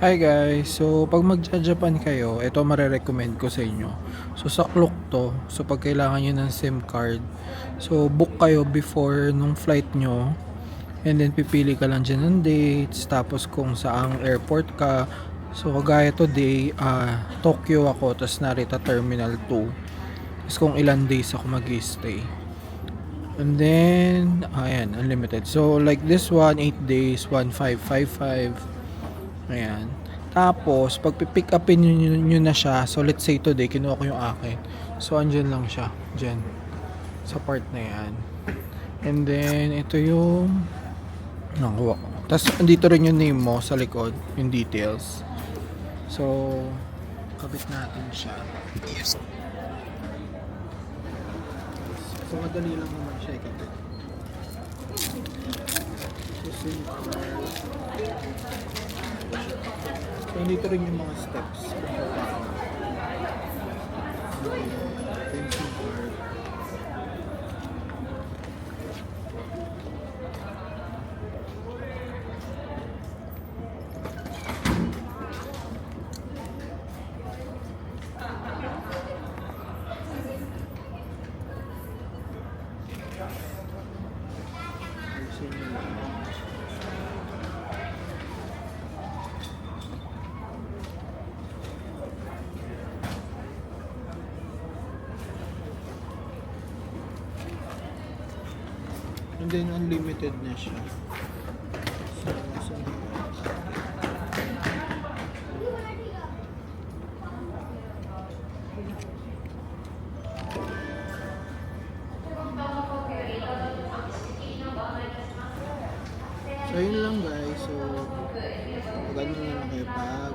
Hi guys, so pag magja-Japan kayo, ito marerecommend ko sa inyo. So sa Klook to, so pag kailangan nyo ng SIM card, so book kayo before nung flight nyo, and then pipili ka lang dyan ng dates, tapos kung saang airport ka. So kagaya today, Tokyo ako, tapos Narita Terminal 2. Tapos kung ilan days ako mag-stay. And then, ayan, unlimited. So like this one, 8 days, 1555. Ayan. Tapos, pag pick upin nyo na siya, so let's say today, kinuha ko yung akin. So, andyan lang siya. Dyan. Sa part na yan. And then, ito yung nakuha ko. Tapos, andito rin yung name mo sa likod, yung details. So, kabit natin siya. So, madali lang naman siya ikabit. So, simple. So, dito rin yung mga steps kung paano. Fencing card. Ayusin nyo lang. And then unlimited na siya. So yun lang guys. So, ganun na lang kayo pag